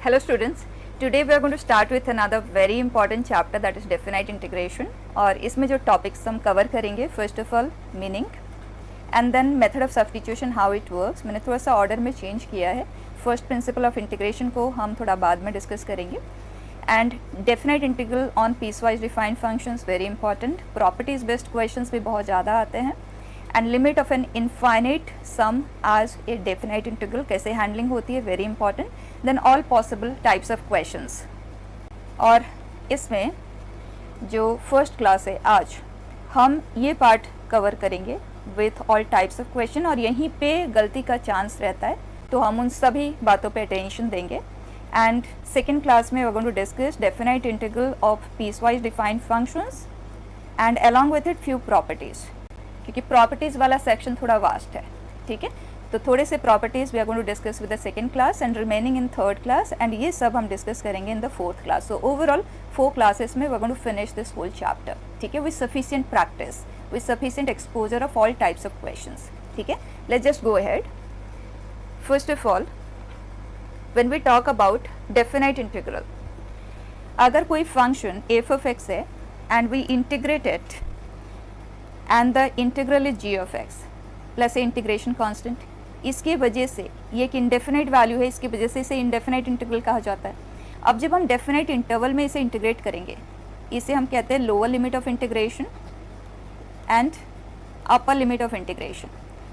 Hello students, today we are going to start with another very important chapter that is definite integration और इसमें जो topics हम cover करेंगे first of all meaning and then method of substitution how it works। मैंने थोड़ा सा order में change किया है। first principle of integration को हम थोड़ा बाद में discuss करेंगे and definite integral on piecewise defined functions very important। properties based questions भी बहुत ज़्यादा आते हैं and limit of an infinite sum as a definite integral कैसे handling होती है very important। then all possible types of questions और इसमें जो फर्स्ट क्लास है आज हम ये पार्ट कवर करेंगे with all types of question और यहीं पे गलती का चांस रहता है तो हम उन सभी बातों पे अटेंशन देंगे। एंड सेकेंड क्लास में we are going to discuss definite integral of piecewise defined functions and along with it few properties, क्योंकि प्रॉपर्टीज़ वाला सेक्शन थोड़ा वास्ट है, ठीक है। तो थोड़े से properties we are going to discuss with the second class and remaining in third class and ये सब हम डिस्कस करेंगे in the fourth class. So overall 4 classes में we are going to finish this whole chapter, ठीक है, with sufficient practice, with sufficient exposure of all types of questions, ठीक है। Let's just go ahead. First of all when we talk about definite integral, अगर कोई function f of x है and we integrate it and the integral is g of x plus a integration constant, इसकी वजह से ये एक indefinite value है, इसकी वजह से इसे इंडेफिनाइट इंटीग्रल कहा जाता है। अब जब हम डेफिनाइट इंटरवल में इसे इंटीग्रेट करेंगे, इसे हम कहते हैं lower limit of integration and upper limit of integration.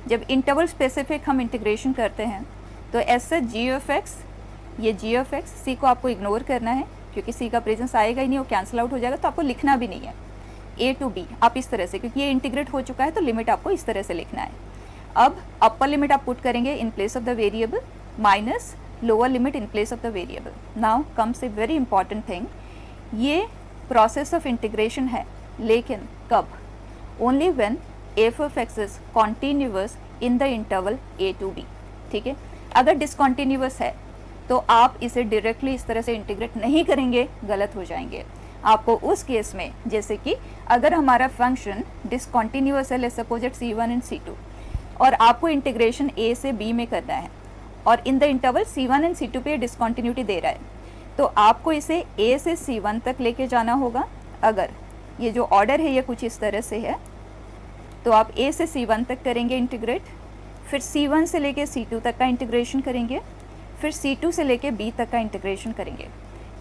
जब इंटरवल स्पेसिफिक हम इंटीग्रेशन करते हैं तो ऐसे जी ऑफ एक्स, ये जी ऑफ एक्स, सी को आपको इग्नोर करना है क्योंकि सी का प्रेजेंस आएगा ही नहीं, वो कैंसिल आउट हो जाएगा, तो आपको लिखना भी नहीं है ए टू बी, आप इस तरह से, क्योंकि ये इंटीग्रेट हो चुका है तो लिमिट आपको इस तरह से लिखना है। अब अपर लिमिट आप पुट करेंगे in place of the variable minus lower limit in place of the variable. Now comes a very important thing, ये प्रोसेस ऑफ इंटीग्रेशन है, लेकिन कब? Only when f of x is continuous in the interval a to b, ठीक है। अगर discontinuous है तो आप इसे डायरेक्टली इस तरह से इंटीग्रेट नहीं करेंगे, गलत हो जाएंगे। आपको उस केस में, जैसे कि अगर हमारा फंक्शन डिसकॉन्टिन्यूअस है, let's suppose it C1 and C2 और आपको इंटीग्रेशन A से B में करना है और इन the interval C1 and C2 पे डिसकॉन्टिन्यूटी दे रहा है, तो आपको इसे A से C1 तक लेके जाना होगा। अगर ये जो ऑर्डर है ये कुछ इस तरह से है तो आप A से C1 तक करेंगे इंटीग्रेट, फिर C1 से लेके C2 तक का इंटीग्रेशन करेंगे, फिर C2 से लेके B तक का इंटीग्रेशन करेंगे।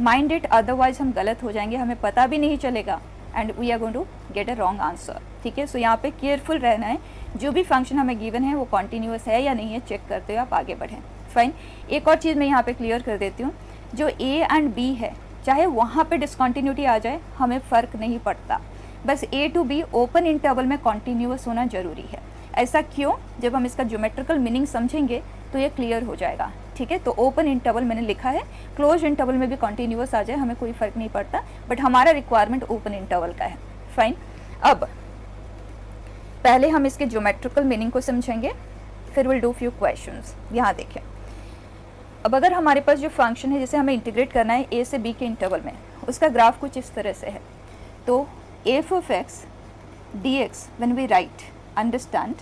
माइंड इट, अदरवाइज हम गलत हो जाएंगे, हमें पता भी नहीं चलेगा and we are going to get a wrong answer, ठीक है। सो यहाँ पे केयरफुल रहना है, जो भी फंक्शन हमें गिवन है वो कॉन्टीन्यूअस है या नहीं है चेक करते हुए आप आगे बढ़ें। फाइन, एक और चीज़ मैं यहाँ पे क्लियर कर देती हूँ, जो A एंड B है चाहे वहाँ पे डिसकॉन्टीन्यूटी आ जाए हमें फ़र्क नहीं पड़ता, बस A to B open interval में कॉन्टीन्यूअस होना ज़रूरी है। ऐसा क्यों? जब हम इसका ज्योमेट्रिकल मीनिंग समझेंगे तो ये क्लियर हो जाएगा, ठीक है। तो ओपन इंटरवल मैंने लिखा है, क्लोज इंटरवल में भी कॉन्टीन्यूअस आ जाए हमें कोई फ़र्क नहीं पड़ता, बट हमारा रिक्वायरमेंट ओपन इंटरवल का है। फाइन, अब पहले हम इसके ज्योमेट्रिकल मीनिंग को समझेंगे, फिर विल डू फ्यू क्वेश्चंस। यहाँ देखें, अब अगर हमारे पास जो फंक्शन है जिसे हमें इंटीग्रेट करना है A से B के इंटरवल में, उसका ग्राफ कुछ इस तरह से है। तो F of x D x when we write, understand,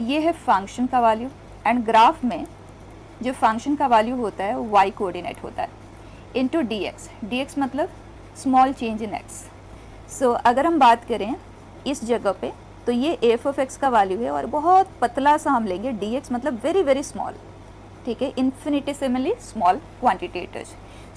ये है फंक्शन का वैल्यू एंड ग्राफ में जो फंक्शन का वैल्यू होता है वो वाई कोऑर्डिनेट होता है इनटू डी एक्स मतलब स्मॉल चेंज इन एक्स। सो अगर हम बात करें इस जगह पे तो ये एफ ऑफ एक्स का वैल्यू है और बहुत पतला सा हम लेंगे डी एक्स मतलब वेरी वेरी स्मॉल, ठीक है, इन्फिनिटेसिमली स्मॉल क्वान्टिटेटिव।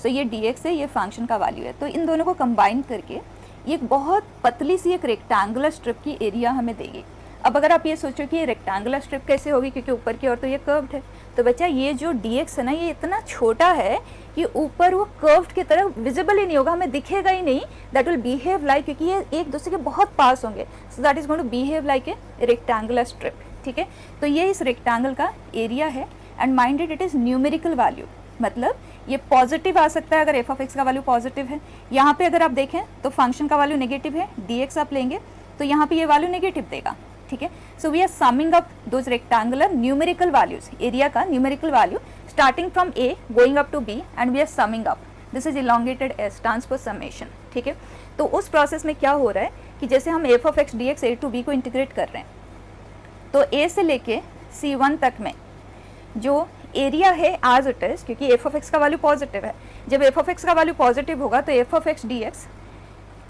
सो ये डी एक्स है, ये फंक्शन का वैल्यू है। तो इन दोनों को कंबाइन करके ये एक बहुत पतली सी एक रेक्टेंगुलर स्ट्रिप की एरिया हमें देगी। अब अगर आप ये सोचो कि ये रेक्टेंगुलर स्ट्रिप कैसे होगी, क्योंकि ऊपर की ओर तो ये कर्व्ड है, तो बच्चा ये जो dx है ना ये इतना छोटा है कि ऊपर वो कर्व्ड की तरह विजिबल ही नहीं होगा, हमें दिखेगा ही नहीं। दैट विल बिहेव लाइक, क्योंकि ये एक दूसरे के बहुत पास होंगे, so that is going to behave like a rectangular strip, ठीक है। तो ये इस रेक्टेंगल का एरिया है and minded it is numerical value, मतलब ये पॉजिटिव आ सकता है अगर एफ ऑफ एक्स का वैल्यू पॉजिटिव है। यहाँ पे अगर आप देखें तो फंक्शन का वैल्यू नेगेटिव है, dx आप लेंगे तो यहाँ पे ये वैल्यू नेगेटिव देगा, ठीक है। So we are summing up those rectangular numerical values, area का numerical value starting from A going up to B and we are summing up, this is elongated as transfer summation, ठीक है। तो उस process में क्या हो रहा है कि जैसे हम f of x D x a to b को इंटीग्रेट कर रहे हैं तो ए से लेके C1 तक में जो एरिया है एज इट इज, क्योंकि एफ ऑफ एक्स का वैल्यू पॉजिटिव है। जब एफ ऑफ एक्स का वैल्यू पॉजिटिव होगा तो F of x D x,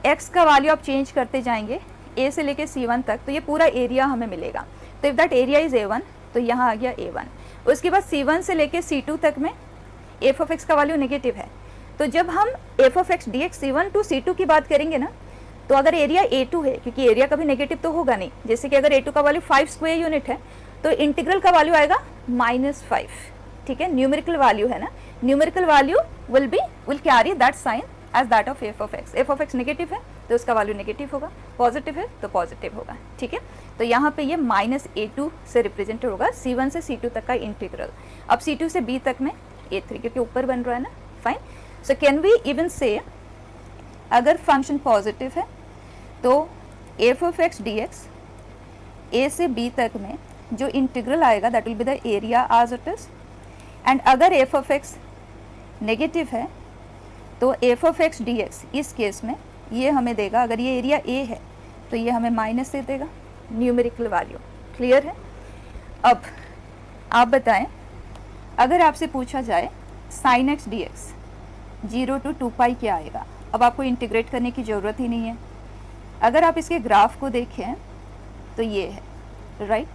x का वैल्यू आप चेंज करते जाएंगे ए से लेके C1 तक, तो ये पूरा एरिया हमें मिलेगा। तो if that area is A1, तो यहाँ आ गया A1। उसके बाद C1 से लेके C2 तक में एफ ऑफ एक्स का वैल्यू नेगेटिव है। तो जब हम f of x D x C1 to C2 की बात करेंगे ना, तो अगर एरिया A2 है, क्योंकि एरिया कभी नेगेटिव तो होगा नहीं, जैसे कि अगर A2 का वैल्यू 5 स्क्वायर यूनिट है तो इंटीग्रल का वैल्यू आएगा -5। ठीक है, न्यूमेरिकल वैल्यू है ना, numerical value will carry that sign as that of f of x. F of x negative है तो उसका वैल्यू नेगेटिव होगा, पॉजिटिव है तो पॉजिटिव होगा। ठीक है, तो यहाँ पे ये -A2 से रिप्रेजेंटेड होगा C1 से C2 तक का इंटीग्रल। अब C2 से B तक में A3, क्योंकि ऊपर बन रहा है ना। Fine, so can we even से अगर फंक्शन पॉजिटिव है तो F of x D x A से बी तक में जो इंटीग्रल आएगा that will be the area as it is. And अगर एफ ऑफ एक्स नेगेटिव है तो F of x D X इस केस में ये हमें देगा, अगर ये एरिया ए है तो ये हमें माइनस दे देगा, न्यूमेरिकल वैल्यू। क्लियर है? अब आप बताएं, अगर आपसे पूछा जाए sine x D x 0 to 2π क्या आएगा? अब आपको इंटीग्रेट करने की ज़रूरत ही नहीं है। अगर आप इसके ग्राफ को देखें तो ये है, राइट,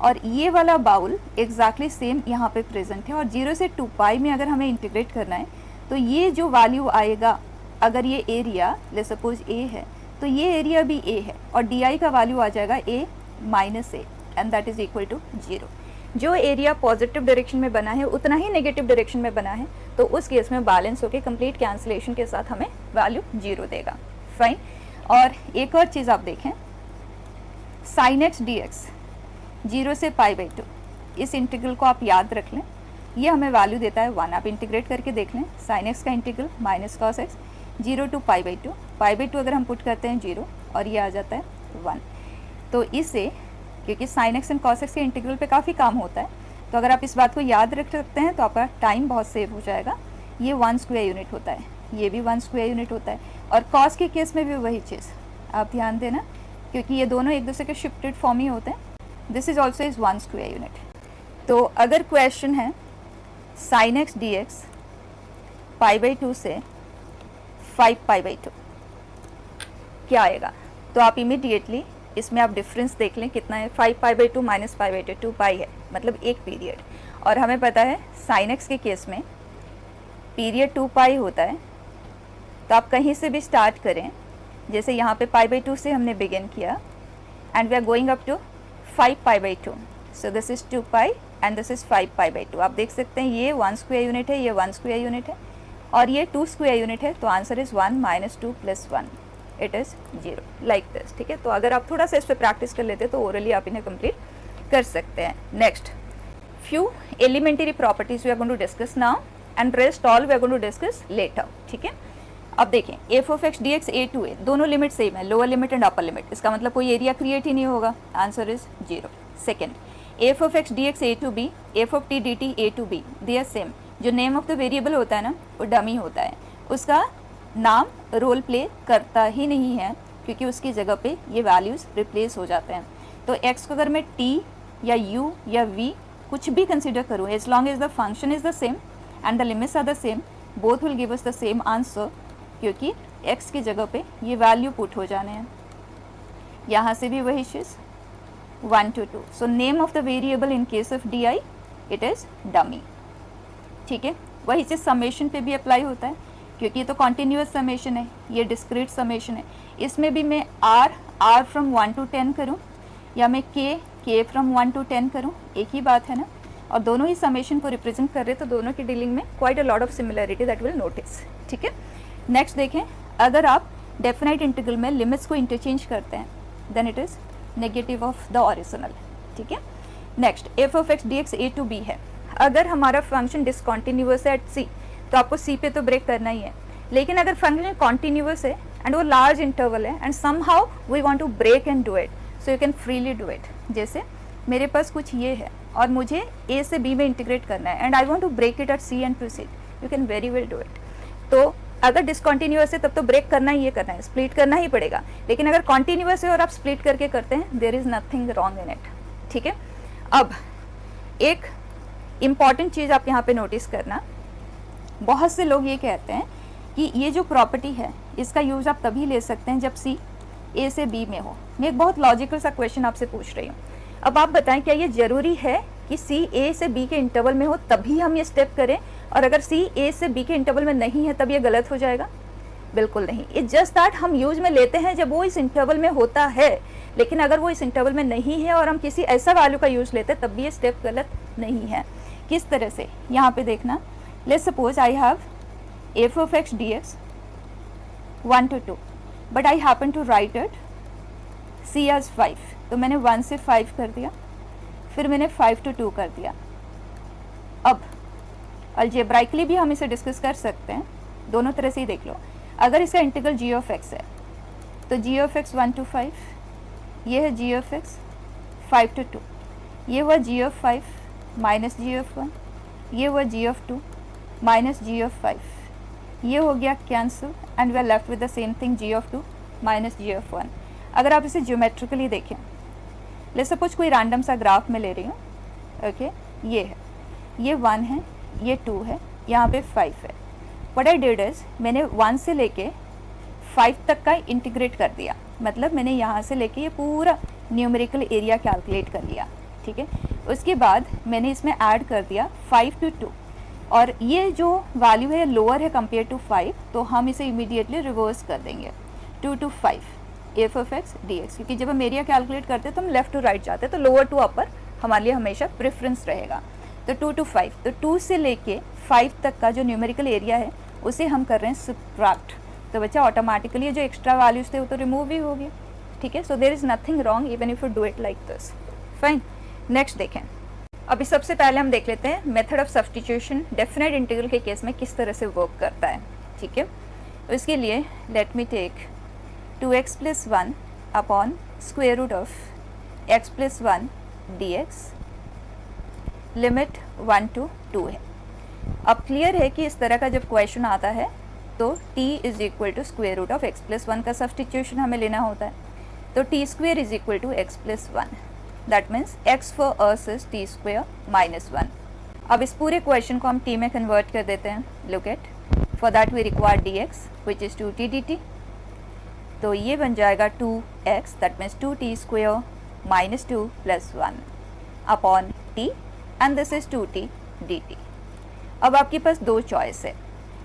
और ये वाला बाउल एग्जैक्टली सेम यहाँ पे प्रेजेंट है। और 0 से 2π में अगर हमें इंटीग्रेट करना है तो ये जो वैल्यू आएगा, अगर ये एरिया लेट्स सपोज ए है तो ये एरिया भी ए है और डी का वैल्यू आ जाएगा a - a and that is equal to 0। जो एरिया पॉजिटिव डायरेक्शन में बना है उतना ही नेगेटिव डायरेक्शन में बना है, तो उस केस में बैलेंस होकर कंप्लीट कैंसिलेशन के साथ हमें वैल्यू 0 देगा। फाइन, और एक और चीज़ आप देखें, साइन एक्स डी एक्स 0 से π/2, इस इंटीग्रल को आप याद रख लें, ये हमें वैल्यू देता है 1। आप इंटीग्रेट करके देख लें, साइन एक्स का integral minus cos x 0 to π/2, π/2 अगर हम पुट करते हैं 0 और ये आ जाता है 1। तो इसे, क्योंकि sine x and cos x के इंटीग्रल पे काफ़ी काम होता है, तो अगर आप इस बात को याद रख सकते हैं तो आपका टाइम बहुत सेव हो जाएगा। ये 1 स्क्वायर यूनिट होता है, ये भी 1 स्क्वायर यूनिट होता है, और कॉस के केस में भी वही चीज़ आप ध्यान देना, क्योंकि ये दोनों एक दूसरे के शिफ्टेड फॉर्म ही होते हैं। This is also is 1 square unit. तो अगर क्वेश्चन है साइन एक्स डी एक्स π/2 से 5π/2 क्या आएगा, तो आप इमीडिएटली इसमें आप डिफरेंस देख लें कितना है, 5π/2 - π/2 2π है, मतलब एक पीरियड। और हमें पता है साइन एक्स के केस में पीरियड 2π होता है, तो आप कहीं से भी स्टार्ट करें, जैसे यहाँ पे π/2 से हमने बिगिन किया and we are going up to 5π/2, so this is 2π and this is 5π/2। आप देख सकते हैं ये 1 स्क्वायर यूनिट है, ये 1 स्क्वायर यूनिट है, और ये 2 स्क्वायर यूनिट है, तो answer is 1 - 2 + 1, it is 0, like this. ठीक है, तो अगर आप थोड़ा सा इस पर प्रैक्टिस कर लेते तो ओरली आप इन्हें कंप्लीट कर सकते हैं। Next, few elementary properties we are going to discuss now and rest all we are going to discuss later. ठीक है, अब देखें, f of x D x A2 दोनों लिमिट सेम है, lower limit and upper limit, इसका मतलब कोई area create ही नहीं होगा, answer is 0। Second, f of x D x A2B, f of t d t A2B, they are same. जो name of the variable होता है ना, वो डमी होता है, उसका नाम रोल प्ले करता ही नहीं है, क्योंकि उसकी जगह पे ये वैल्यूज़ रिप्लेस हो जाते हैं। तो x को अगर मैं t या u या v कुछ भी कंसिडर करूँ, as long as the function is the same and the limits are the same, both will give us the same answer, क्योंकि x की जगह पे ये वैल्यू पुट हो जाने हैं। यहाँ से भी वही चीज़ 1 to 2। So name of the variable in case of D I it is dummy. ठीक है, वही चीज़ समेशन पे भी अप्लाई होता है, क्योंकि ये तो कॉन्टीन्यूअस समेशन है, ये डिस्क्रीट समेशन है। इसमें भी मैं r फ्रॉम 1 to 10 करूँ या मैं k फ्रॉम 1 to 10 करूँ, एक ही बात है ना, और दोनों ही समेशन को रिप्रेजेंट कर रहे, तो दोनों की डीलिंग में quite a lot of similarity that will notice. ठीक है, नेक्स्ट देखें, अगर आप डेफिनाइट इंटीग्रल में लिमिट्स को इंटरचेंज करते हैं then it is negative of the original. ठीक है, next, f of x D x A2B है। अगर हमारा फंक्शन डिसकॉन्टिन्यूअस है एट C, तो आपको C पे तो ब्रेक करना ही है, लेकिन अगर फंक्शन कॉन्टिन्यूअस है एंड वो लार्ज इंटरवल है and somehow we want to break and do it, so you can freely do it. जैसे मेरे पास कुछ ये है और मुझे A से B में इंटीग्रेट करना है and I want to break it at C and proceed, you can very well do it. तो अगर डिसकॉन्टिन्यूअस है तब तो ब्रेक करना ही करना है, स्प्लिट करना ही पड़ेगा, लेकिन अगर कॉन्टिन्यूअस है और आप स्प्लिट करके करते हैं, there is nothing wrong in it. ठीक है, अब एक इम्पॉर्टेंट चीज़ आप यहाँ पे नोटिस करना, बहुत से लोग ये कहते हैं कि ये जो प्रॉपर्टी है इसका यूज़ आप तभी ले सकते हैं जब सी ए से बी में हो। मैं एक बहुत लॉजिकल सा क्वेश्चन आपसे पूछ रही हूँ। अब आप बताएं, क्या ये ज़रूरी है कि सी ए से बी के इंटरवल में हो तभी हम ये स्टेप करें, और अगर सी ए से बी के इंटरवल में नहीं है तब ये गलत हो जाएगा? बिल्कुल नहीं। इट्स जस्ट दैट हम यूज में लेते हैं जब वो इस इंटरवल में होता है, लेकिन अगर वो इस इंटरवल में नहीं है और हम किसी ऐसा वैल्यू का यूज लेते हैं तब भी ये स्टेप गलत नहीं है। किस तरह से, यहाँ पे देखना, let's suppose I have f of x D x 1 to 2, but I happen to write it C as 5, तो मैंने 1 से 5 कर दिया, फिर मैंने 5 to 2 कर दिया। अब अलजेब्राइकली भी हम इसे डिस्कस कर सकते हैं, दोनों तरह से ही देख लो। अगर इसका इंटीग्रल जी ऑफ एक्स है तो जी ऑफ एक्स 1 to 5, ये है जी ऑफ एक्स 5 to 2, ये हुआ g of 5 minus g of 1, ये हुआ g of 2 minus g of 5, ये हो गया cancel and we are left with the same thing g of 2 minus g of 1। अगर आप इसे ज्योमेट्रिकली देखें, लेट्स सपोज कोई रैंडम सा ग्राफ में ले रही हूँ, ओके, ये है, ये 1 है, ये 2 है, यहाँ पे 5 है। व्हाट आई डिड इज, मैंने 1 से लेके 5 तक का इंटीग्रेट कर दिया, मतलब मैंने यहाँ से लेके ये पूरा न्यूमेरिकल एरिया कैलकुलेट कर लिया, ठीक है। उसके बाद मैंने इसमें ऐड कर दिया 5 to 2, और ये जो वैल्यू है लोअर है कंपेयर टू 5, तो हम इसे इमीडिएटली रिवर्स कर देंगे 2 to 5 F of x D x, क्योंकि जब हम एरिया कैलकुलेट करते हैं तो हम लेफ्ट टू राइट जाते हैं, तो लोअर टू अपर हमारे लिए हमेशा प्रेफरेंस रहेगा। तो 2 to 5, तो 2 से लेके 5 तक का जो न्यूमेरिकल एरिया है उसे हम कर रहे हैं सब्ट्रैक्ट, तो बच्चा ऑटोमेटिकली जो एक्स्ट्रा वैल्यूज थे वो तो रिमूव ही हो गए, ठीक है। So there is nothing wrong even if you do it like this, fine. Next देखें, अभी सबसे पहले हम देख लेते हैं method of substitution definite integral के केस में किस तरह से वर्क करता है, ठीक है। तो इसके लिए let me take 2x + 1 upon square root of x + 1 dx, limit 1 to 2 है। अब क्लियर है कि इस तरह का जब क्वेश्चन आता है तो t is equal to square root of x + 1 का सब्स्टिट्यूशन हमें लेना होता है, तो t square is equal to x + 1, that means x for us is t square minus 1। अब इस पूरे क्वेश्चन को हम t में कन्वर्ट कर देते हैं, look at, for that we require dx which is 2t dt, तो ये बन जाएगा 2x, that means 2t square minus 2 + 1 upon t, and this is 2t dt। अब आपके पास दो चॉइस है,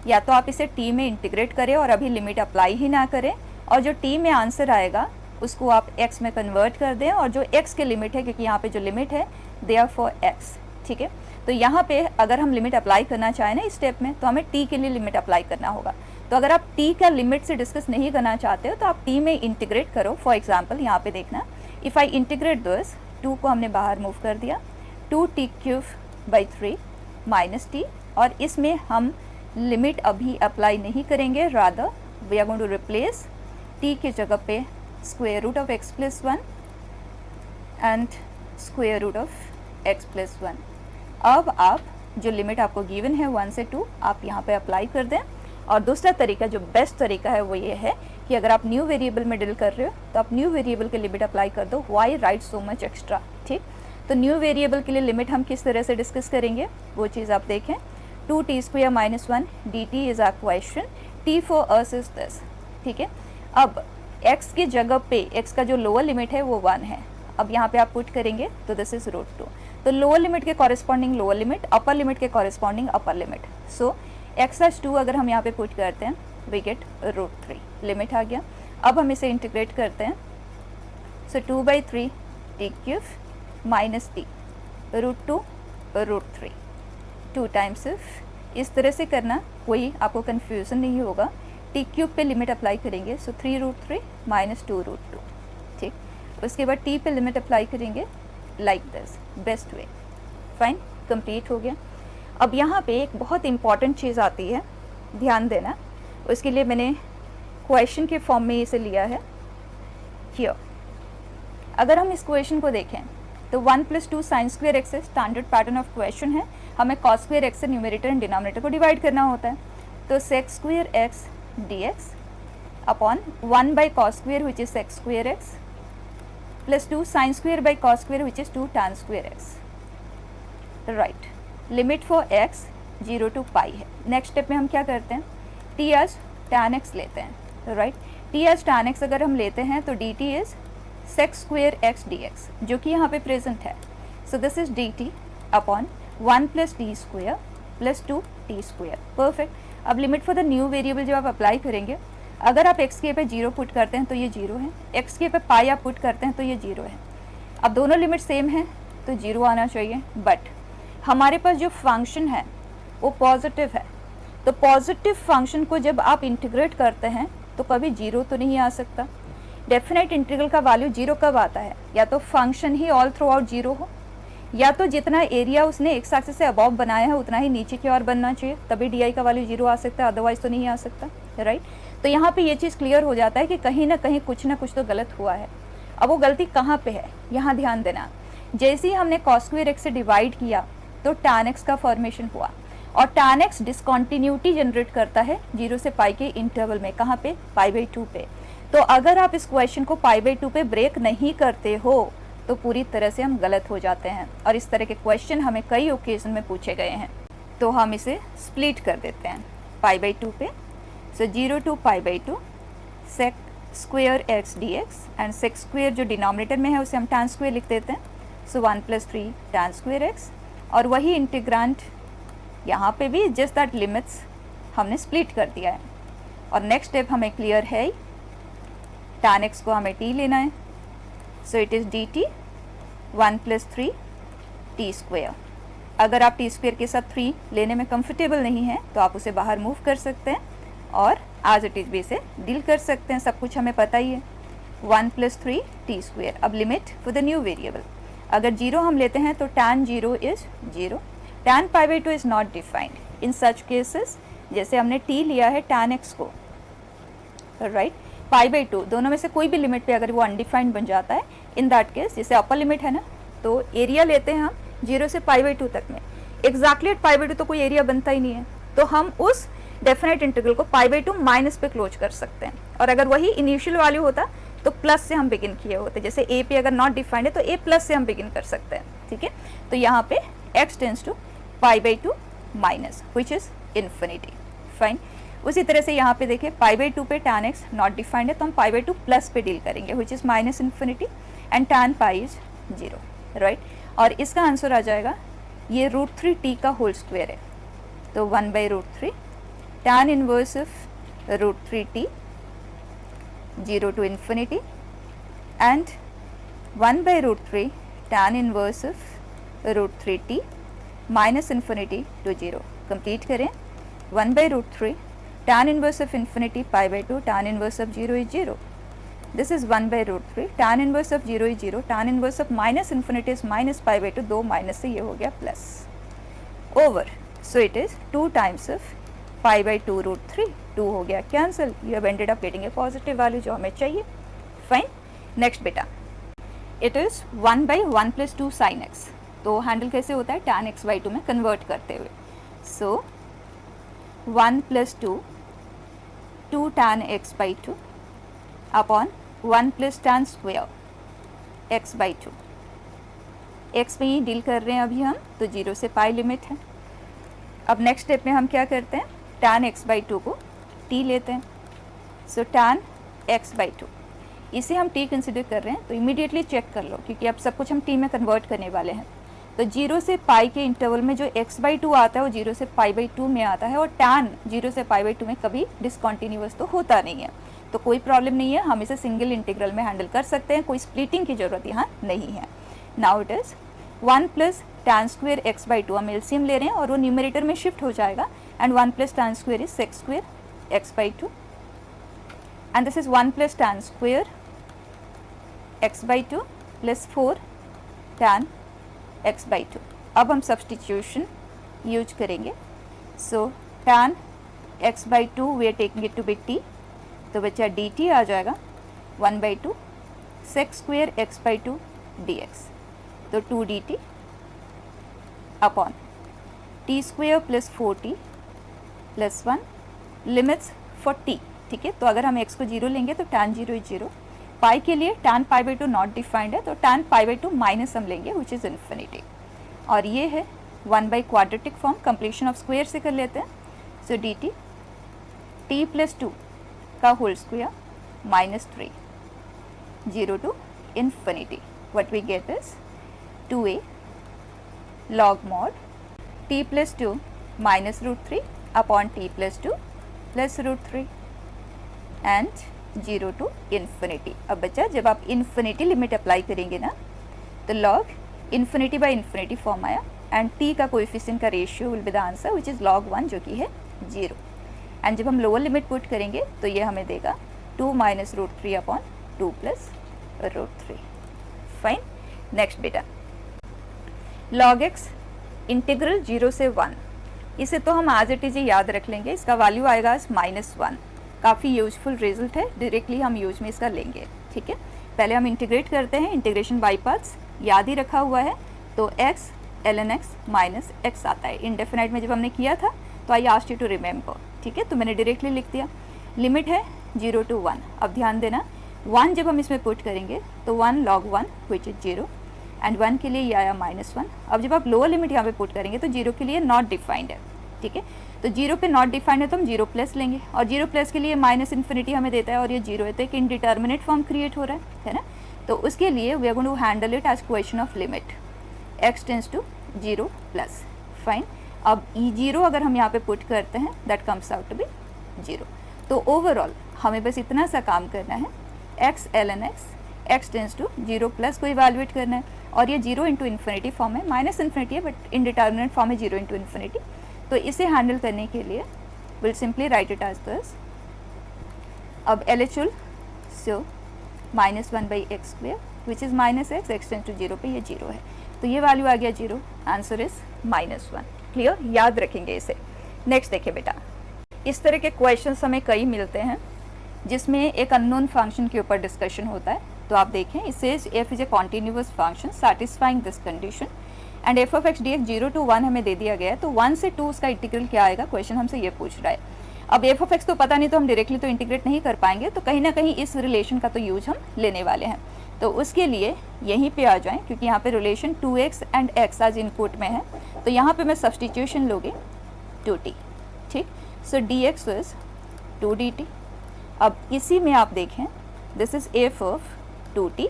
या तो आप इसे t में इंटीग्रेट करें और अभी लिमिट अप्लाई ही ना करें, और जो t में आंसर आएगा उसको आप x में कन्वर्ट कर दें, और जो x के लिमिट है, क्योंकि यहाँ पे जो लिमिट है दे आर फॉर x, ठीक है। तो यहाँ पे अगर हम लिमिट अप्लाई करना चाहें ना इस स्टेप में, तो हमें t के लिए लिमिट अप्लाई करना होगा। तो अगर आप t का लिमिट से डिस्कस नहीं करना चाहते हो तो आप t में इंटीग्रेट करो। फॉर एग्जाम्पल यहाँ पे देखना, इफ़ आई इंटीग्रेट दिस, 2 को हमने बाहर मूव कर दिया, 2t³/3 माइनस t, और इसमें हम लिमिट अभी अप्लाई नहीं करेंगे, rather we are going to replace t के जगह पे square root of x + 1 and square root of x + 1। अब आप जो लिमिट आपको गिवन है 1 से 2 आप यहाँ पे अप्लाई कर दें। और दूसरा तरीका, जो बेस्ट तरीका है, वो ये है कि अगर आप न्यू वेरिएबल में डील कर रहे हो तो आप न्यू वेरिएबल के लिमिट अप्लाई कर दो, why right so much extra, ठीक। तो न्यू वेरिएबल के लिए लिमिट हम किस तरह से डिस्कस करेंगे वो चीज़ आप देखें। 2t square minus 1 dt is our question, t for us is this, ठीक है। अब x की जगह पे x का जो लोअर लिमिट है वो 1 है, अब यहाँ पे आप पुट करेंगे तो दिस इज √2, तो लोअर लिमिट के corresponding lower limit, upper limit के कॉरेस्पॉन्डिंग अपर लिमिट। सो x + 2 अगर हम यहाँ पे पुट करते हैं वी गेट √3, लिमिट आ गया। अब हम इसे इंटीग्रेट करते हैं, सो 2/3 t³ minus t, √2 √3, 2 times if. इस तरह से करना, कोई आपको कन्फ्यूज़न नहीं होगा। t³ पे लिमिट अप्लाई करेंगे, सो 3√3 माइनस 2√2, ठीक। उसके बाद t पे लिमिट अप्लाई करेंगे like this, best way, fine, complete हो गया। अब यहाँ पे एक बहुत इंपॉर्टेंट चीज़ आती है, ध्यान देना, उसके लिए मैंने क्वेश्चन के फॉर्म में इसे लिया है हियर। अगर हम इस क्वेश्चन को देखें तो 1 + 2 sin² x है, स्टैंडर्ड पैटर्न ऑफ क्वेश्चन है, हमें cos² x से न्यूमरेटर एंड डिनोमिनेटर को डिवाइड करना होता है। तो sec² x dx upon 1/cos² which is sec² x plus 2 sin² cos² which is 2 tan² x, right. Limit for x 0 to पाई है। Next step में हम क्या करते हैं, t as tan x लेते हैं, right. t as tan x अगर हम लेते हैं तो dt is sec square x dx, जो कि यहाँ पे प्रेजेंट है। So this is dt upon 1 plus T square plus 2t square. Perfect. अब limit for the new variable जब आप अप्लाई करेंगे, अगर आप x के पे 0 पुट करते हैं तो ये 0 है, x के पे पाई आप पुट करते हैं तो ये 0 है। अब दोनों लिमिट सेम है तो 0 आना चाहिए, बट हमारे पास जो फंक्शन है वो पॉजिटिव है, तो पॉजिटिव फंक्शन को जब आप इंटीग्रेट करते हैं तो कभी 0 तो नहीं आ सकता। डेफिनेट इंटीग्रल का वैल्यू 0 कब आता है, या तो फंक्शन ही ऑल थ्रू आउट 0 हो, या तो जितना एरिया उसने एक्स एक्सिस से अबव बनाया है उतना ही नीचे की ओर बनना चाहिए, तभी डी का वैल्यू 0 आ सकता है, अदरवाइज तो नहीं आ सकता, राइट। तो यहाँ पे ये चीज़ क्लियर हो जाता है कि कहीं ना कुछ तो गलत हुआ है। अब वो गलती कहाँ पे है, यहाँ ध्यान देना। जैसे ही हमने cos स्क्वायर x से डिवाइड किया तो tan x का फॉर्मेशन हुआ, और tan x डिसकॉन्टिन्यूटी जनरेट करता है 0 से पाई के इंटरवल में, कहाँ पे, π/2 पे। तो अगर आप इस क्वेश्चन को π/2 पे ब्रेक नहीं करते हो तो पूरी तरह से हम गलत हो जाते हैं, और इस तरह के क्वेश्चन हमें कई ओकेजन में पूछे गए हैं। तो हम इसे स्प्लिट कर देते हैं π/2 पे। सो 0 to π/2 sec square x dx, and sec square जो डिनोमिनेटर में है उसे हम tan स्क्वेयर लिख देते हैं। सो 1 + 3 tan स्क्वेयर x, और वही इंटीग्रांट यहाँ पे भी जस्ट दैट लिमिट्स हमने स्प्लिट कर दिया है। और नेक्स्ट स्टेप हमें क्लियर है, tan x को हमें t लेना है। So it is dt 1 + 3 t square. अगर आप t स्क्वेयर के साथ 3 लेने में कंफर्टेबल नहीं है तो आप उसे बाहर मूव कर सकते हैं और एज इट इज़ भी इसे डील कर सकते हैं, सब कुछ हमें पता ही है। 1 + 3 t स्क्वेयर। अब limit for the new variable, अगर 0 हम लेते हैं तो tan 0 is 0, tan π/2 is not defined. In such cases जैसे हमने t लिया है tan x को, राइट, π/2 दोनों में से कोई भी लिमिट पे अगर वो अनडिफाइंड बन जाता है, इन दैट केस जैसे अपर लिमिट है ना, तो एरिया लेते हैं हम 0 से π/2 तक में, एग्जैक्टली एट π/2 तो कोई एरिया बनता ही नहीं है, तो हम उस डेफिनेट इंटीग्रल को π/2 माइनस पे क्लोज कर सकते हैं। और अगर वही इनिशियल वैल्यू होता तो प्लस से हम बिगिन किए होते, जैसे a पे अगर नॉट डिफाइंड है तो a प्लस से हम बिगिन कर सकते हैं, ठीक है। तो यहाँ पे x tends to π/2 minus which is infinity, fine. उसी तरह से यहाँ पे देखिए π/2 पे tan x नॉट डिफाइंड है तो हम π/2 प्लस पे डील करेंगे which is minus infinity, and tan π is 0, right. और इसका आंसर आ जाएगा, ये √3t का होल स्क्वायर है, तो 1/√3 tan inverse of √3t 0 to infinity, and 1/√3 tan inverse of √3t minus infinity to 0। Complete करें, 1/√3 tan inverse of infinity π/2 tan inverse of 0 is 0। This is 1/√3 tan inverse of 0 is 0, tan inverse of minus infinity is minus π/2, 2 minus से ये हो गया plus, over. So it is 2 times of π/2 √3, 2 हो गया cancel, you have ended up getting a positive value जो हमें चाहिए, fine. Next बेटा, इट इज 1/1 + 2 sin x। तो हैंडल कैसे होता है, tan x/2 में कन्वर्ट करते हुए। सो 1 + 2 tan x/2 upon 1 + tan square x/2। x में ही डील कर रहे हैं अभी हम, तो 0 से पाई लिमिट है। अब नेक्स्ट स्टेप में हम क्या करते हैं, tan x/2 को t लेते हैं। सो tan x/2 इसे हम t कंसिडर कर रहे हैं, तो इमीडिएटली चेक कर लो क्योंकि अब सब कुछ हम t में कन्वर्ट करने वाले हैं। तो 0 से पाई के इंटरवल में जो x/2 आता है वो 0 से π/2 में आता है, और tan 0 से π/2 में कभी डिसकॉन्टिन्यूअस तो होता नहीं है, तो कोई प्रॉब्लम नहीं है, हम इसे सिंगल इंटीग्रल में हैंडल कर सकते हैं, कोई स्प्लिटिंग की जरूरत यहाँ नहीं है। Now it is 1 + tan square x/2, हम एलसीएम ले रहे हैं और वो न्यूमरेटर में शिफ्ट हो जाएगा, and 1 + tan square is sec square x/2, and this is 1 + tan square x/2 + 4 tan x/2। अब हम सब्सटीट्यूशन यूज करेंगे। सो tan x/2 we are taking it to be t, तो बच्चा dt आ जाएगा 1/2 sec स्क्वेयर x/2 dx, तो 2 dt upon t square + 4t + 1 limits for t, ठीक है। तो अगर हम x को 0 लेंगे तो tan 0 इज 0, पाई के लिए tan π/2 नॉट डिफाइंड है, तो tan π/2 माइनस हम लेंगे विच इज़ इन्फिनिटी, और ये है 1 by quadratic form completion of square से कर लेते हैं. So d t t plus 2 का whole square minus 3 0 to infinity. What we get is 2a log mod t plus 2 minus root 3 upon t plus 2 plus root 3 and 0 to infinity. अब बच्चा जब आप infinity limit apply करेंगे ना तो log infinity by infinity form आया and t का coefficient का ratio will be the answer which is log 1 जो कि है 0. एंड जब हम लोअर लिमिट पुट करेंगे तो ये हमें देगा 2 minus root 3 upon 2 plus root 3. Fine. Next बेटा log x इंटीग्रल 0 से 1. इसे तो हम आज इट इज याद रख लेंगे. इसका वैल्यू आएगा -1. काफ़ी यूजफुल रिजल्ट है, डायरेक्टली हम यूज में इसका लेंगे. ठीक है, पहले हम इंटीग्रेट करते हैं. इंटीग्रेशन बाई पार्ट्स याद ही रखा हुआ है. तो x ln x minus x आता है. इंडेफिनाइट में जब हमने किया था तो I asked you to remember. ठीक है, तो मैंने डायरेक्टली लिख दिया. लिमिट है 0 to 1. अब ध्यान देना 1 जब हम इसमें पुट करेंगे तो 1 log 1 विच इज 0 एंड 1 के लिए ये आया -1. अब जब आप लोअर लिमिट यहाँ पे पुट करेंगे तो 0 के लिए नॉट डिफाइंड है. ठीक है, तो 0 पे नॉट डिफाइंड है तो हम 0 प्लस लेंगे और 0 प्लस के लिए माइनस इन्फिनिटी हमें देता है और ये 0 है तो एक इनडिटर्मिनेट फॉर्म क्रिएट हो रहा है ना. तो उसके लिए we are going to handle it as question of limit x tends to 0 plus. Fine. अब E0 अगर हम यहाँ पे पुट करते हैं that comes out to be 0. तो ओवरऑल हमें बस इतना सा काम करना है. x ln x tends to 0 plus को इवैल्यूएट करना है और ये 0 इंटू इन्फिनिटी फॉर्म है. माइनस इन्फिनिटी है बट इनडिटर्मिनेट फॉर्म है 0 इंटू इन्फिनिटी. तो इसे हैंडल करने के लिए will simply write it as this. अब LHL so -1 by x square which is minus x. X tends to 0 पे ये 0 है तो ये वैल्यू आ गया 0. Answer is -1. क्लियर, याद रखेंगे इसे. नेक्स्ट देखिए बेटा, इस तरह के क्वेश्चंस हमें कई मिलते हैं जिसमें एक अननोन फंक्शन के ऊपर डिस्कशन होता है. तो आप देखें इसे f is a continuous function satisfying this condition and f of x dx 0 to 1 हमें दे दिया गया है. तो 1 से 2 उसका इंटीग्रल क्या आएगा, क्वेश्चन हमसे ये पूछ रहा है. अब f ऑफ x तो पता नहीं तो हम डायरेक्टली तो इंटीग्रेट नहीं कर पाएंगे. तो कहीं ना कहीं इस रिलेशन का तो यूज हम लेने वाले हैं. तो उसके लिए यहीं पे आ जाएं क्योंकि यहाँ पे रिलेशन 2x एंड x आज इनपुट में है. तो यहाँ पे मैं सब्सटीट्यूशन लोगे 2t. ठीक, सो dx इज 2dt. अब इसी में आप देखें this is f of 2t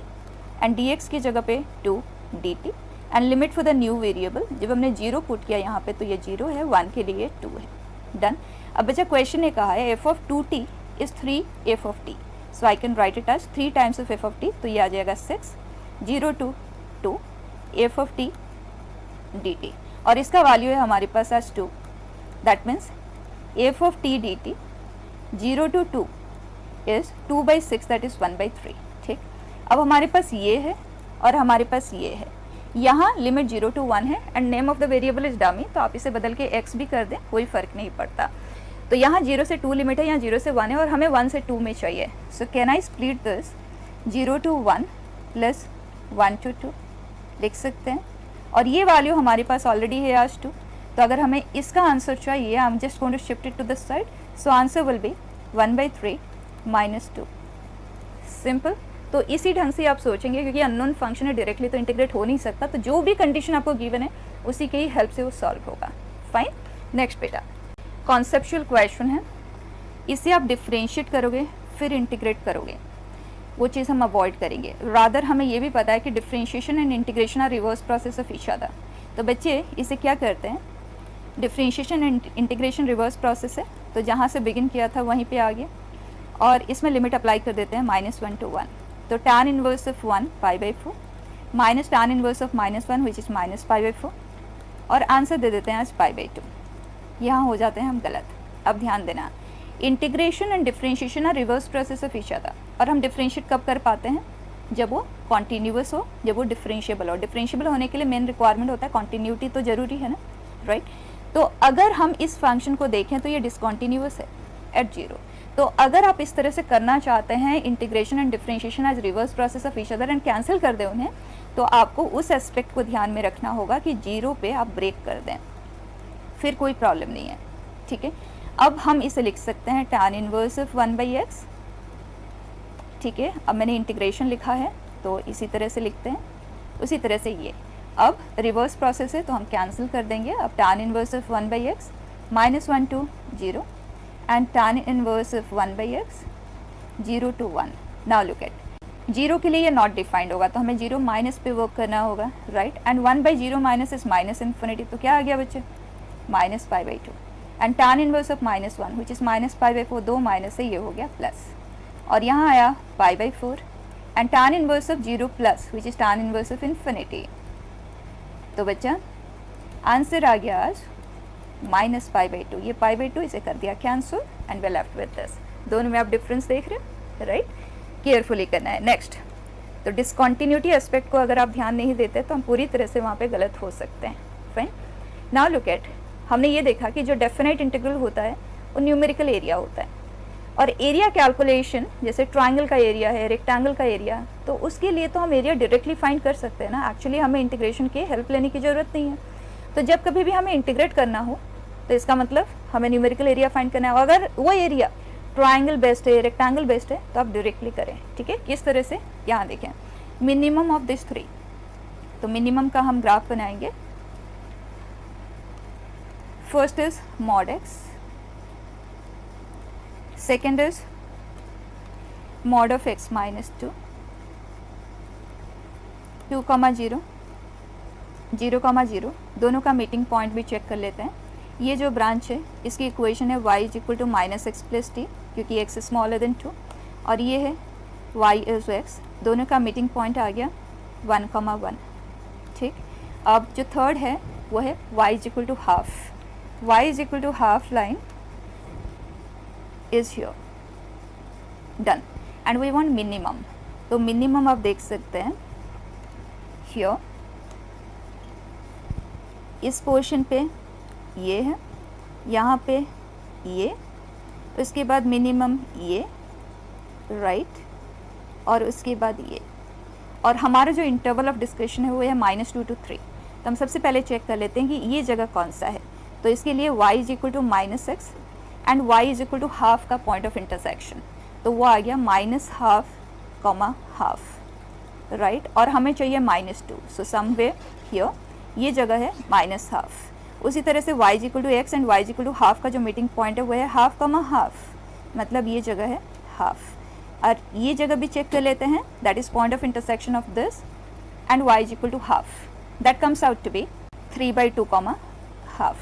and dx की जगह पे 2dt and limit for the new variable. जब हमने 0 पुट किया यहाँ पे तो ये 0 है, 1 के लिए 2 है. डन. अब बच्चा क्वेश्चन ने कहा है f of 2t is 3f of t. So I can write it as 3 times of f of t. तो ये आ जाएगा 6 0 to 2 f of t dt और इसका वैल्यू है हमारे पास आज 2. That means f of t dt 0 to 2 is 2 by 6 that is 1 by 3. ठीक, अब हमारे पास ये है और हमारे पास ये है. यहाँ लिमिट 0 to 1 है and name of the variable is dummy. तो आप इसे बदल के x भी कर दें, कोई फ़र्क नहीं पड़ता. तो यहाँ 0 से 2 लिमिट है, यहाँ 0 से 1 है और हमें 1 से 2 में चाहिए. So can I split this 0 to 1 plus 1 to 2 लिख सकते हैं और ये वैल्यू हमारे पास ऑलरेडी है आज 2. तो अगर हमें इसका आंसर चाहिए I am just going to shift it to this side. So answer will be 1 by 3 minus 2. Simple. तो इसी ढंग से आप सोचेंगे क्योंकि अननोन फंक्शन है डायरेक्टली तो इंटीग्रेट हो नहीं सकता. तो जो भी कंडीशन आपको गिवन है उसी के ही हेल्प से वो सॉल्व होगा. फाइन. नेक्स्ट बेटा कॉन्सेप्चुअल क्वेश्चन है. इसे आप डिफ्रेंशिएट करोगे फिर इंटीग्रेट करोगे, वो चीज़ हम अवॉइड करेंगे. रादर हमें ये भी पता है कि differentiation and integration are reverse process of each other. तो बच्चे इसे क्या करते हैं, differentiation and integration reverse process है. तो जहाँ से बिगिन किया था वहीं पे आ गया और इसमें लिमिट अप्लाई कर देते हैं -1 to 1. तो tan inverse of 1 π/4 minus tan inverse of -1 which is -π/4 और आंसर दे देते हैं आज π/2. यहाँ हो जाते हैं हम गलत. अब ध्यान देना, integration and differentiation are reverse process of each other. और हम डिफ्रेंशिएट कब कर पाते हैं, जब वो कॉन्टीन्यूअस हो, जब वो डिफ्रेंशिएबल हो. डिफ्रेंशिएबल होने के लिए मेन रिक्वायरमेंट होता है कॉन्टीन्यूटी, तो जरूरी है ना, राइट. तो अगर हम इस फंक्शन को देखें तो ये डिसकॉन्टीन्यूअस है एट 0. तो अगर आप इस तरह से करना चाहते हैं integration and differentiation as reverse process of each other and cancel कर दें उन्हें, तो आपको उस एस्पेक्ट को ध्यान में रखना होगा कि 0 पे आप ब्रेक कर दें, फिर कोई प्रॉब्लम नहीं है. ठीक है, अब हम इसे लिख सकते हैं tan इनवर्स ऑफ 1/x. ठीक है, अब मैंने इंटीग्रेशन लिखा है तो इसी तरह से लिखते हैं, उसी तरह से ये. अब रिवर्स प्रोसेस है तो हम कैंसिल कर देंगे. अब tan inverse of 1/x -1 to 0 and tan inverse of 1/x 0 to 1. Now look at, 0 के लिए ये नॉट डिफाइंड होगा तो हमें 0 माइनस पे वर्क करना होगा, right. And 1/0 minus is minus infinity, तो क्या आ गया बच्चे, -π/2. And tan inverse of -1 which is -π/4, 2 minus से ये हो गया प्लस, और यहाँ आया π/4 and tan inverse of 0 plus which is tan inverse of infinity. तो बच्चा आंसर आ गया आज -π/2. ये π/2 इसे कर दिया cancel and we left with this. दोनों में आप डिफरेंस देख रहे हो, राइट. केयरफुली करना है. नेक्स्ट, तो डिसकॉन्टिन्यूटी एस्पेक्ट को अगर आप ध्यान नहीं देते तो हम पूरी तरह से वहाँ पे गलत हो सकते हैं. फाइन. नाउ लुक एट, हमने ये देखा कि जो डेफिनेट इंटीग्रल होता है वो न्यूमेरिकल एरिया होता है, और एरिया कैलकुलेशन जैसे ट्राइंगल का एरिया है, रेक्टेंगल का एरिया, तो उसके लिए तो हम एरिया डायरेक्टली फाइंड कर सकते हैं ना. एक्चुअली हमें इंटीग्रेशन की हेल्प लेने की ज़रूरत नहीं है. तो जब कभी भी हमें इंटीग्रेट करना हो तो इसका मतलब हमें न्यूमेरिकल एरिया फाइंड करना है. अगर वो एरिया ट्राइंगल बेस्ड है, रेक्टेंगल बेस्ड है, तो आप डायरेक्टली करें. ठीक है, किस तरह से, यहाँ देखें, मिनिमम ऑफ दिस 3. तो मिनिमम का हम ग्राफ बनाएंगे. First is mod x, second is mod of x -2, 2, 0, 0, 0, दोनों का मीटिंग पॉइंट भी चेक कर लेते हैं. ये जो ब्रांच है इसकी इक्वेशन है y = -x + t, क्योंकि x स्मॉलर देन 2, और ये है y = x. दोनों का मीटिंग पॉइंट आ गया 1, 1. ठीक. अब जो थर्ड है वो है y = half. y = half line is here. Done. And we want minimum. तो मिनिमम आप देख सकते हैं here, इस पोर्शन पे ये है, यहाँ पे ये, उसके बाद मिनिमम ये, राइट, और उसके बाद ये, और हमारा जो इंटरवल ऑफ डिस्कशन है वो है -2 to 3. तो हम सबसे पहले चेक कर लेते हैं कि ये जगह कौन सा है. तो इसके लिए y = -x and y = half का पॉइंट ऑफ इंटरसेक्शन, तो वो आ गया -1/2, हाफ, राइट. और हमें चाहिए -2, सो समवेयर हियर ये जगह है -1/2. उसी तरह से y = x and y = half का जो मीटिंग पॉइंट है वो है 1/2, मतलब ये जगह है हाफ. और ये जगह भी चेक कर लेते हैं, that is point of intersection of this and y = half, that comes out to be 3/2, half.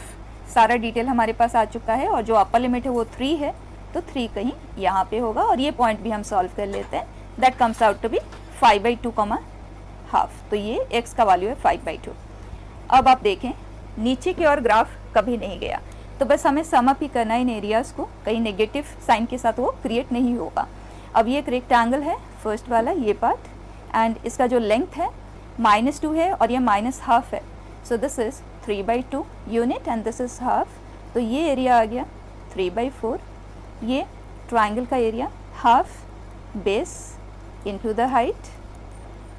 सारा डिटेल हमारे पास आ चुका है, और जो अपर लिमिट है वो 3 है, तो 3 कहीं यहाँ पे होगा, और ये पॉइंट भी हम सॉल्व कर लेते हैं. That comes out to be 5/2, half. तो ये x का वैल्यू है 5/2. अब आप देखें नीचे की ओर ग्राफ कभी नहीं गया, तो बस हमें सम अप ही करना है इन एरियाज़ को, कहीं नेगेटिव साइन के साथ वो क्रिएट नहीं होगा. अब ये एक रेक्टेंगल है, फर्स्ट वाला ये पार्ट, एंड इसका जो लेंथ है -2 है और ये -1/2 है. So this is 3/2 unit and this is half. तो ये एरिया आ गया 3/4. ये ट्राइंगल का area, half base into the height,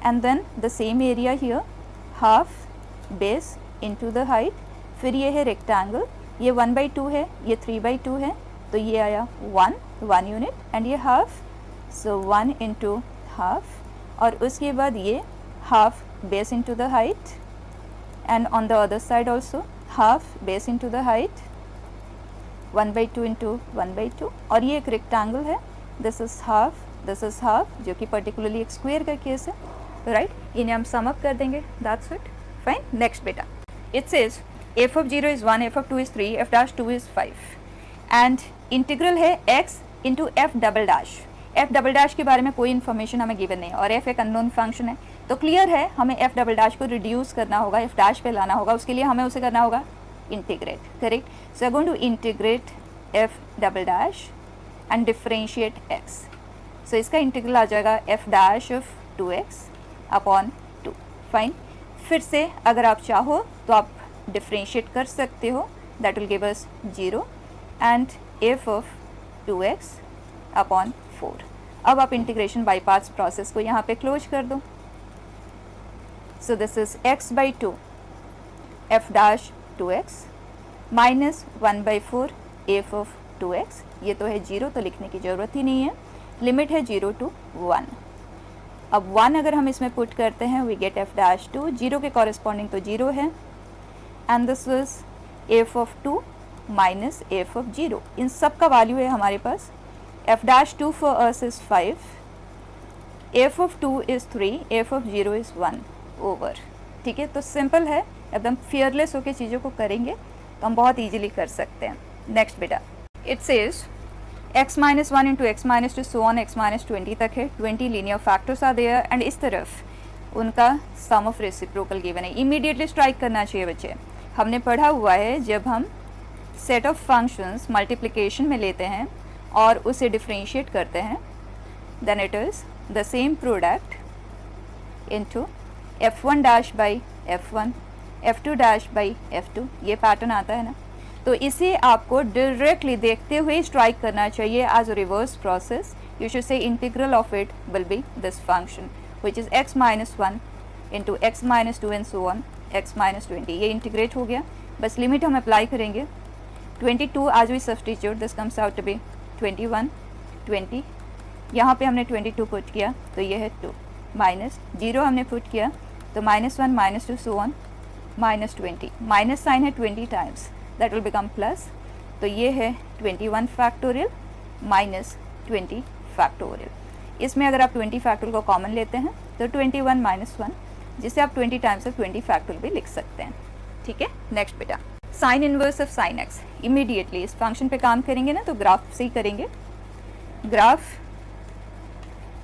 and then the same area here, half base into the height. फिर ये है रेक्टेंगल, ये 1/2 है, ये 3/2 है, तो ये आया 1 यूनिट, एंड ये हाफ, सो 1 × हाफ. और उसके बाद ये half base into the height, and on the other side also half base into the height, 1/2 into 1/2. और ये एक रेक्टेंगल है, this is half, जो कि पर्टिकुलरली एक स्क्वायर का केस है, राइट. इन्हें हम सम अप कर देंगे, दैट्स इट. फाइन. नेक्स्ट बेटा, it says f(0) is 1, f(2) is 3, f'(2) is 5, and integral है x into f'. f' के बारे में कोई इन्फॉर्मेशन हमें गिवन नहीं, और f एक अननोन फंक्शन है, तो क्लियर है हमें f' को रिड्यूस करना होगा, f' पे लाना होगा. उसके लिए हमें उसे करना होगा integrate, correct. So I going to integrate f' and differentiate x. So इसका इंटीग्रल आ जाएगा f' of 2x upon 2. Fine. फिर से अगर आप चाहो तो आप डिफरेंशिएट कर सकते हो, that will give us 0 and f of 2x upon 4. अब आप इंटीग्रेशन बाई पार्ट्स प्रोसेस को यहाँ पे क्लोज कर दो. सो this is x/2 f'(2x) minus 1/4 f of 2x. ये तो है 0, तो लिखने की ज़रूरत ही नहीं है. लिमिट है 0 to 1. अब 1 अगर हम इसमें पुट करते हैं वी गेट एफ डैश 2, 0 के कॉरेस्पॉन्डिंग तो 0 है, and this is F of 2 minus F of 0, इन सब का वैल्यू है हमारे पास। F dash 2 for us is 5, F of 2 is 3, F of 0 is 1 over. ठीक है, तो सिंपल है, एकदम फियरलेस होकर चीज़ों को करेंगे तो हम बहुत ईजिली कर सकते हैं। नेक्स्ट बेटा, it says x minus 1 into x minus 2 so on x minus 20 तक है, 20 linear factors are there, and इस तरफ उनका सम ऑफ रेसिप्रोकल गिवन है। इमीडिएटली स्ट्राइक करना चाहिए बच्चे। हमने पढ़ा हुआ है जब हम सेट ऑफ फंक्शंस मल्टीप्लिकेशन में लेते हैं और उसे डिफ्रेंशिएट करते हैं, then it is the same product into f1 dash by f1, f2 dash by f2, ये पैटर्न आता है ना। तो इसे आपको डायरेक्टली देखते हुए स्ट्राइक करना चाहिए as a reverse process. You should say integral of it will be this function which is x minus 1 into x minus 2 and so on x minus 20। ये इंटीग्रेट हो गया, बस लिमिट हम अप्लाई करेंगे। 22 आज we substitute, this comes out to be 21, 20, यहाँ पे हमने 22 पुट किया तो ये है 2, माइनस 0 हमने पुट किया तो -1 -2 सो ऑन -20, माइनस साइन है 20 times, that will become plus, तो ये है 21 फैक्टोरियल माइनस 20 फैक्टोरियल। इसमें अगर आप 20 फैक्टोरियल को कॉमन लेते हैं तो 21 माइनस 1, जिसे आप 20 टाइम्स ऑफ 20 फैक्टोरियल भी लिख सकते हैं। ठीक है, नेक्स्ट बेटा, sine inverse of sine x. Immediately इस फंक्शन पे काम करेंगे ना तो ग्राफ से ही करेंगे। Graph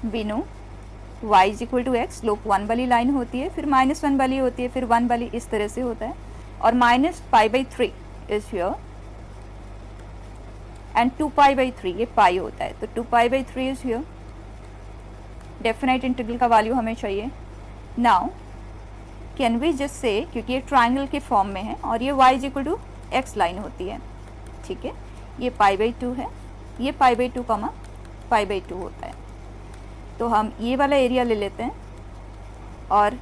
we know y is equal to x, slope 1 वाली लाइन होती है, फिर -1 वाली होती है, फिर 1 वाली, इस तरह से होता है, और -π/3 इज हियर एंड 2π/3 ये पाई होता है, तो 2π/3 इज हियर। डेफिनेट इंटीग्रल का वैल्यू हमें चाहिए। Now can we just say, क्योंकि ये ट्राइंगल के फॉर्म में है और ये y is equal to x line होती है, ठीक है, ये π/2 है, ये π/2 कमा π/2 होता है, तो हम ये वाला एरिया ले लेते हैं। और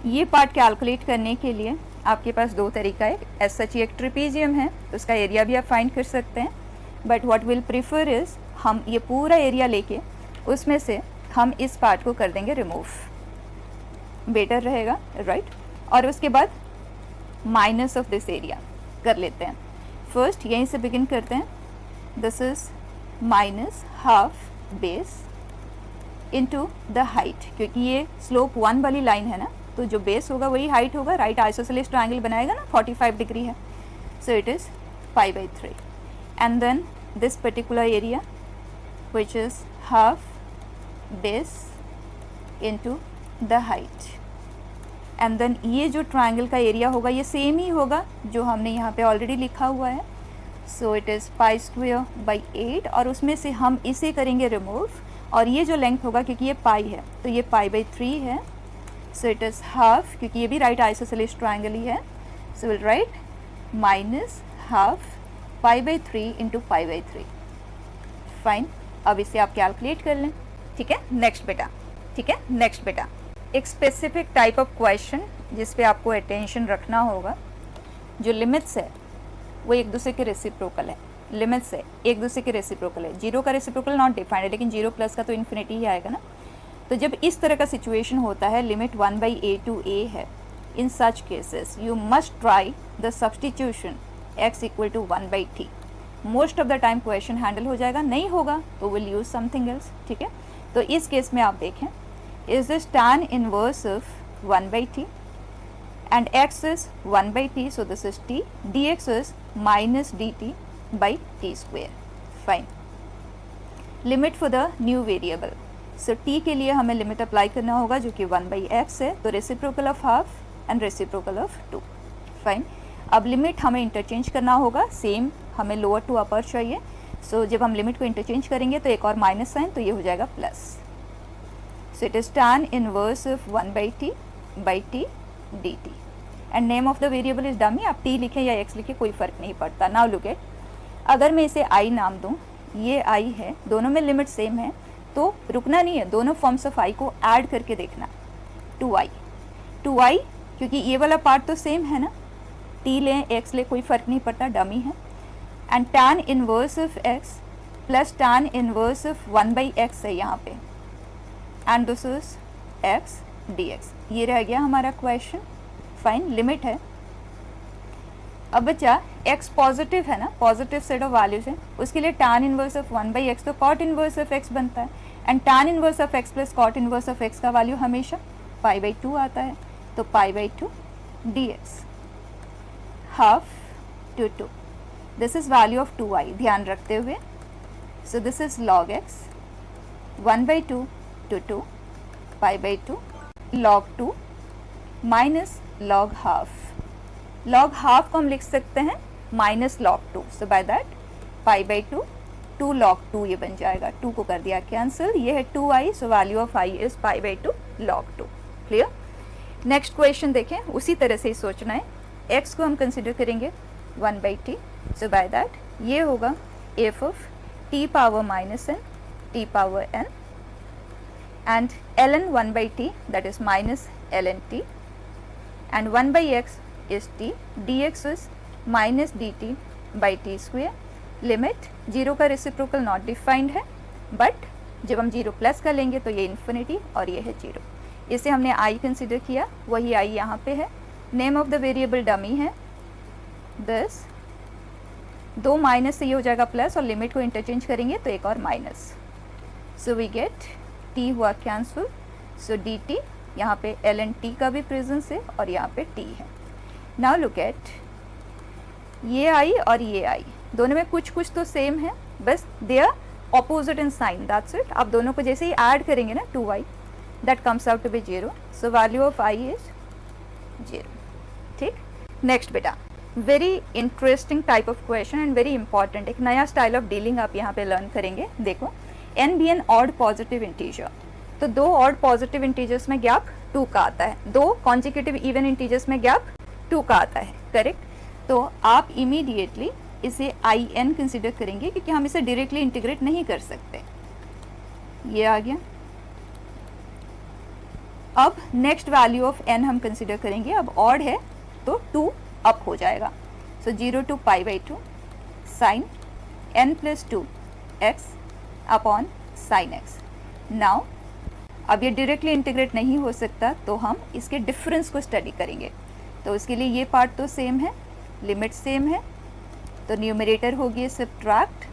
ये पार्ट कैलकुलेट करने के लिए आपके पास दो तरीका है। एज सच ये एक ट्रिपीजियम है तो उसका एरिया भी आप फाइंड कर सकते हैं, but what will prefer is हम ये पूरा एरिया लेके उसमें से हम इस पार्ट को कर देंगे रिमूव, बेटर रहेगा, राइट। और उसके बाद माइनस ऑफ दिस एरिया कर लेते हैं। फर्स्ट यहीं से बिगिन करते हैं, this is minus half base into the height, क्योंकि ये स्लोप 1 वाली लाइन है ना, तो जो बेस होगा वही हाइट होगा, राइट आइसोसेलेस ट्रायंगल बनाएगा ना, 45 डिग्री है, so it is π/3, and then this particular area which is half base into the height, and then ये जो ट्रायंगल का एरिया होगा ये सेम ही होगा जो हमने यहाँ पे ऑलरेडी लिखा हुआ है, सो इट इज़ π²/8, और उसमें से हम इसे करेंगे रिमूव, और ये जो लेंथ होगा क्योंकि ये पाई है तो ये π/3 है, सो इट इज़ हाफ, क्योंकि ये भी राइट आइसोसेलेस ट्रायंगल ही है, so will write minus half π/3 into π/3, fine. अब इसे आप कैलकुलेट कर लें, ठीक है। नेक्स्ट बेटा, ठीक है, नेक्स्ट बेटा, एक स्पेसिफिक टाइप ऑफ क्वेश्चन जिस पे आपको अटेंशन रखना होगा, जो लिमिट्स है वो एक दूसरे के रेसिप्रोकल है, लिमिट्स है एक दूसरे के रेसिप्रोकल है। जीरो का रेसिप्रोकल नॉट डिफाइंड है, लेकिन जीरो प्लस का तो इन्फिनिटी ही आएगा ना। तो जब इस तरह का सिचुएशन होता है, लिमिट 1/a to a है, in such cases you must try the substitution x equal to 1/t। Most of the time question handle हो जाएगा, नहीं होगा तो विल यूज समथिंग एल्स, ठीक है। तो इस केस में आप देखें, is this tan inverse of 1/t and x is 1/t, so this is t, dx is minus dt by t square, fine. Limit for the new variable, so t के लिए हमें लिमिट अप्लाई करना होगा जो कि 1/x है, तो reciprocal of half and reciprocal of 2, fine. अब लिमिट हमें इंटरचेंज करना होगा, सेम हमें लोअर टू अपर चाहिए, सो जब हम लिमिट को इंटरचेंज करेंगे तो एक और माइनस साइन, तो ये हो जाएगा plus, so it is tan inverse of 1/t by t dt, and name of the variable is dummy, आप t लिखें या x लिखें कोई फ़र्क नहीं पड़ता। नाउ लुक एट, अगर मैं इसे i नाम दूं, ये i है, दोनों में लिमिट सेम है, तो रुकना नहीं है, दोनों फॉर्म्स ऑफ i को ऐड करके देखना, 2i, क्योंकि ये वाला पार्ट तो सेम है ना, t लें x ले कोई फ़र्क नहीं पड़ता, डमी है, and tan inverse of x plus tan inverse of 1/x है यहाँ पे, and this is x D x. ये रह गया हमारा क्वेश्चन। फाइन, लिमिट है। अब बच्चा x पॉजिटिव है ना, पॉजिटिव सेट ऑफ वैल्यूज है, उसके लिए tan इनवर्स ऑफ 1/x तो cot इनवर्स ऑफ x बनता है, and tan inverse of x plus cot inverse of x का वैल्यू हमेशा π/2 आता है, तो π/2 dx half to 2, this is value of 2i ध्यान रखते हुए। So this is log x 1/2 to 2 π/2 log 2 minus log half. log half को हम लिख सकते हैं minus log 2, so by that π/2 2 log 2 ये बन जाएगा, 2 को कर दिया कैंसिल, ये है 2i, so value of i is π/2 log 2। Clear. Next question देखें, उसी तरह से ही सोचना है। x को हम कंसिडर करेंगे 1/t, सो बाय दैट ये होगा f of t power minus n t power n and ln 1/t that is minus ln t and 1/x is t, dx is minus dt by t square। Limit 0 का reciprocal not defined है, but जब हम 0 plus कर लेंगे तो ये infinity और ये है 0। इसे हमने i कंसिडर किया, वही i यहाँ पे है। Name of the variable dummy है दिस, 2 माइनस से ये हो जाएगा प्लस और लिमिट को इंटरचेंज करेंगे तो एक और minus, so we get t हुआ कैंसिल, सो dt यहाँ पे ln t का भी प्रेजेंस है और यहाँ पे t है। नाउ लुक एट ये i और ये i दोनों में कुछ कुछ तो सेम है, बस they are opposite in sign, that's it. आप दोनों को जैसे ही ऐड करेंगे ना 2i that comes out to be 0, so value of i is 0। ठीक, नेक्स्ट बेटा, very interesting type of question and very important, एक नया स्टाइल ऑफ डीलिंग आप यहाँ पे लर्न करेंगे। देखो n भी एन ऑड पॉजिटिव इंटीजर, तो 2 ऑड पॉजिटिव इंटीजर्स में गैप 2 का आता है, 2 कॉन्जिक्यूटिव इवन इंटीजर्स में गैप 2 का आता है, करेक्ट। तो आप इमीडिएटली इसे in कंसिडर करेंगे क्योंकि हम इसे डायरेक्टली इंटीग्रेट नहीं कर सकते। ये आ गया। अब नेक्स्ट वैल्यू ऑफ n हम कंसिडर करेंगे, अब ऑड है तो 2 अप हो जाएगा, so 0 to π/2 sine n plus 2 x upon sine x। Now अब ये डायरेक्टली इंटीग्रेट नहीं हो सकता, तो हम इसके डिफरेंस को स्टडी करेंगे। तो उसके लिए ये पार्ट तो सेम है, लिमिट सेम है, तो न्यूमरेटर होगी subtract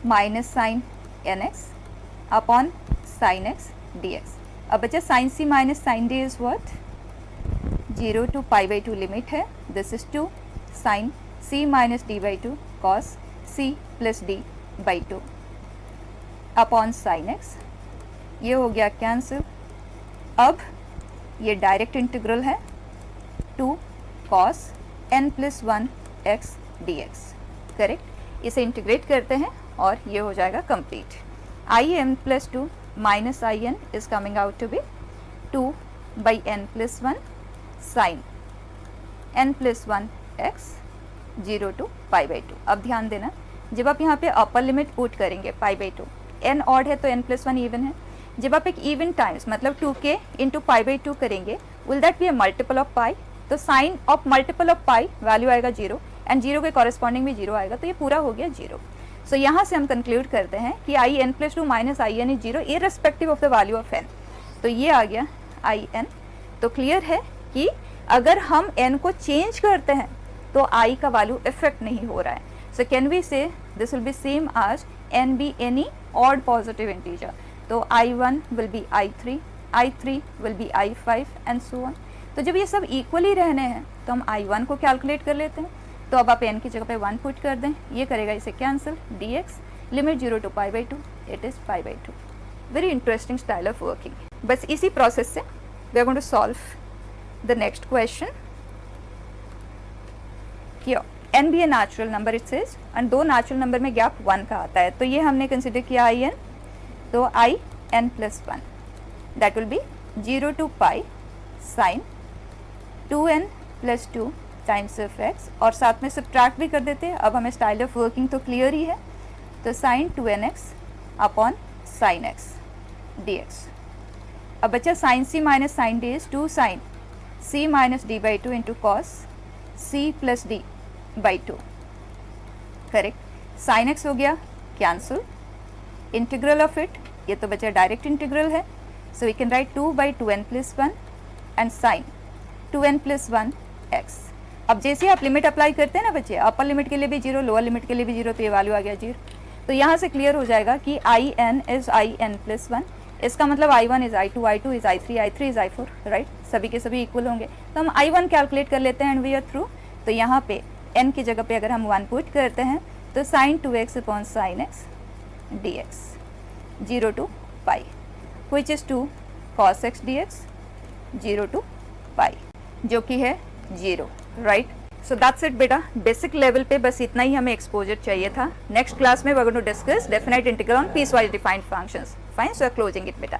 minus sine nx upon sine x dx। अब बचा sine c minus sine d is what, 0 to π/2 limit है, this is 2 sine c minus d/2 cos c plus d/2 upon sine x, ये हो गया cancel. अब ये direct integral है 2 cos n plus 1 x dx, correct. इसे integrate करते हैं और ये हो जाएगा complete. in plus 2 minus in is coming out to be 2/n plus 1 sine n plus 1 x 0 to π/2। अब ध्यान देना, जब आप यहाँ पे अपर लिमिट पुट करेंगे π/2, n ऑड है तो n प्लस 1 इवन है, जब आप एक इवन टाइम्स मतलब 2k इंटू π/2 करेंगे, will that be a multiple of pi, तो sine of multiple of pi value आएगा 0 एंड 0 के कॉरेस्पॉन्डिंग भी 0 आएगा, तो ये पूरा हो गया 0। सो यहाँ से हम कंक्लूड करते हैं कि in plus 2 minus in is 0 irrespective of the value of n। तो ये आ गया in। तो क्लियर है कि अगर हम n को चेंज करते हैं तो i का वैल्यू इफेक्ट नहीं हो रहा है। So can we say this will be same as n be any odd positive integer, तो i1 will be i3, i3 will be i5 and so on. तो जब ये सब इक्वली रहने हैं तो हम i1 को कैलकुलेट कर लेते हैं, तो अब आप n की जगह पे 1 पुट कर दें, ये करेगा इसे cancel, dx limit 0 to π/2 it is π/2। Very interesting style of working. बस इसी प्रोसेस से we are going to solve the next question. n भी a natural number it says, and 2 natural number में गैप 1 का आता है, तो ये हमने कंसिडर किया in, तो in plus 1 that will be 0 to π साइन 2n plus 2 times of x, और साथ में सब्ट्रैक्ट भी कर देते हैं। अब हमें स्टाइल ऑफ वर्किंग तो क्लियर ही है, तो sine 2nx upon sine x dx। अब बचा sine c minus sine d is 2 sine c minus d/2 into cos c plus d/2, correct. Sine x हो गया कैंसिल, इंटीग्रल ऑफ इट, ये तो बचा डायरेक्ट इंटीग्रल है, So we can write 2 by 2n plus 1 and sin 2n plus 1 x. अब जैसे आप limit apply करते हैं ना बच्चे, अपर लिमिट के लिए भी 0, लोअर लिमिट के लिए भी 0, तो ये वैल्यू आ गया 0. तो यहाँ से क्लियर हो जाएगा कि I N is I N plus 1. इसका मतलब I1 is I2, I2 is I3, I3 is I4, right. सभी के सभी इक्वल होंगे. तो हम I1 कैलकुलेट कर लेते हैं एंड वी आर थ्रू. तो यहाँ पे n की जगह पे अगर हम 1 पुट करते हैं तो sin 2x upon sin x dx 0 to pi, which is 2 cos x dx 0 to pi, जो कि है 0, राइट. सो दैट्स इट बेटा. बेसिक लेवल पे बस इतना ही हमें एक्सपोजर चाहिए था. नेक्स्ट क्लास में we are going to discuss definite integral on piecewise defined functions. Fine, so closing it बेटा.